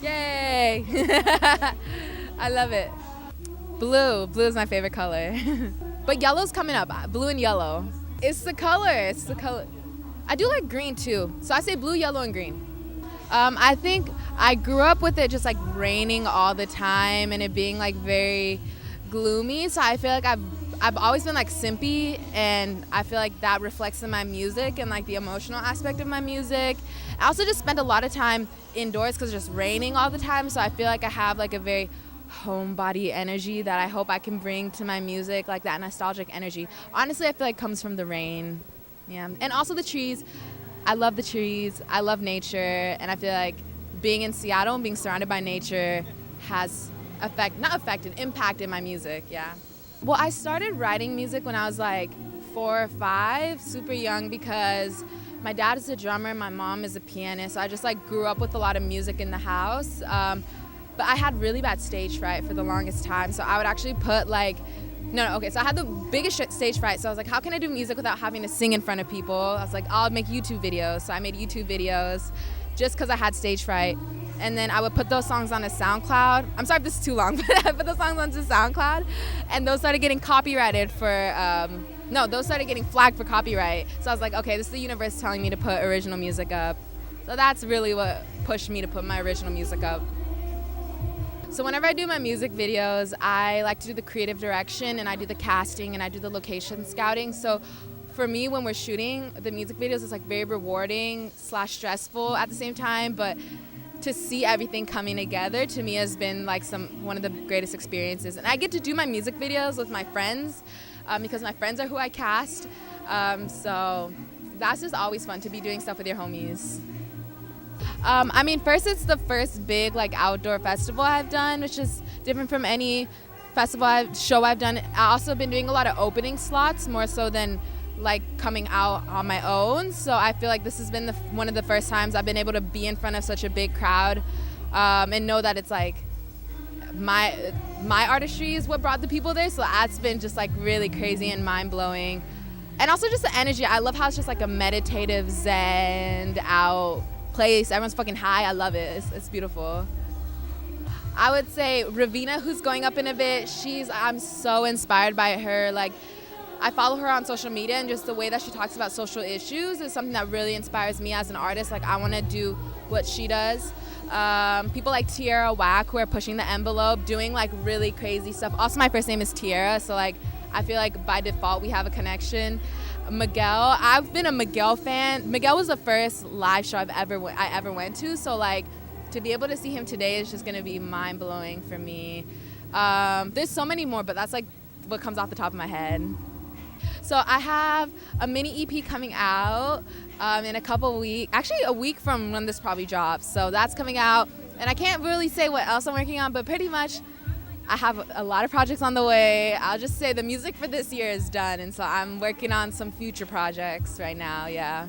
Yay! I love it. Blue. Blue is my favorite color. But yellow's coming up. Blue and yellow. It's the color. It's the color. I do like green too. So I say blue, yellow, and green. I think I grew up with it just like raining all the time and it being like very gloomy. So I feel like I've always been like simpy, and I feel like that reflects in my music and like the emotional aspect of my music. I also just spend a lot of time indoors because it's just raining all the time. So I feel like I have like a very homebody energy that I hope I can bring to my music, like that nostalgic energy. Honestly, I feel like comes from the rain. Yeah, and also the trees. I love the trees. I love nature, and I feel like being in Seattle and being surrounded by nature has impacted my music. Yeah. Well, I started writing music when I was like 4 or 5, super young, because my dad is a drummer, my mom is a pianist. So I just like grew up with a lot of music in the house. But I had really bad stage fright for the longest time. So I would actually put like, so I had the biggest stage fright. So I was like, how can I do music without having to sing in front of people? I was like, I'll make YouTube videos. So I made YouTube videos just because I had stage fright. And then I would put those songs on a SoundCloud. I'm sorry if this is too long, but I put those songs onto SoundCloud. And those started getting copyrighted those started getting flagged for copyright. So I was like, okay, this is the universe telling me to put original music up. So that's really what pushed me to put my original music up. So whenever I do my music videos, I like to do the creative direction, and I do the casting, and I do the location scouting. So for me, when we're shooting the music videos, it's like very rewarding / stressful at the same time. But to see everything coming together to me has been like one of the greatest experiences. And I get to do my music videos with my friends because my friends are who I cast. So that's just always fun to be doing stuff with your homies. First it's the first big like outdoor festival I've done, which is different from any show I've done. I've also been doing a lot of opening slots, more so than like coming out on my own. So I feel like this has been one of the first times I've been able to be in front of such a big crowd and know that it's like my artistry is what brought the people there. So that's been just like really crazy and mind-blowing. And also just the energy. I love how it's just like a meditative, zen out place. Everyone's fucking high. I love it. It's beautiful. I would say Ravina, who's going up in a bit, I'm so inspired by her. Like, I follow her on social media, and just the way that she talks about social issues is something that really inspires me as an artist. Like, I want to do what she does. People like Tierra Whack, who are pushing the envelope, doing like really crazy stuff. Also, my first name is Tierra, so like I feel like by default we have a connection. Miguel, I've been a Miguel fan. Miguel was the first live show I ever went to, so like to be able to see him today is just gonna be mind blowing for me. There's so many more, but that's like what comes off the top of my head. So I have a mini EP coming out in a couple of weeks, actually a week from when this probably drops. So that's coming out, and I can't really say what else I'm working on, but pretty much I have a lot of projects on the way. I'll just say the music for this year is done, and so I'm working on some future projects right now, yeah.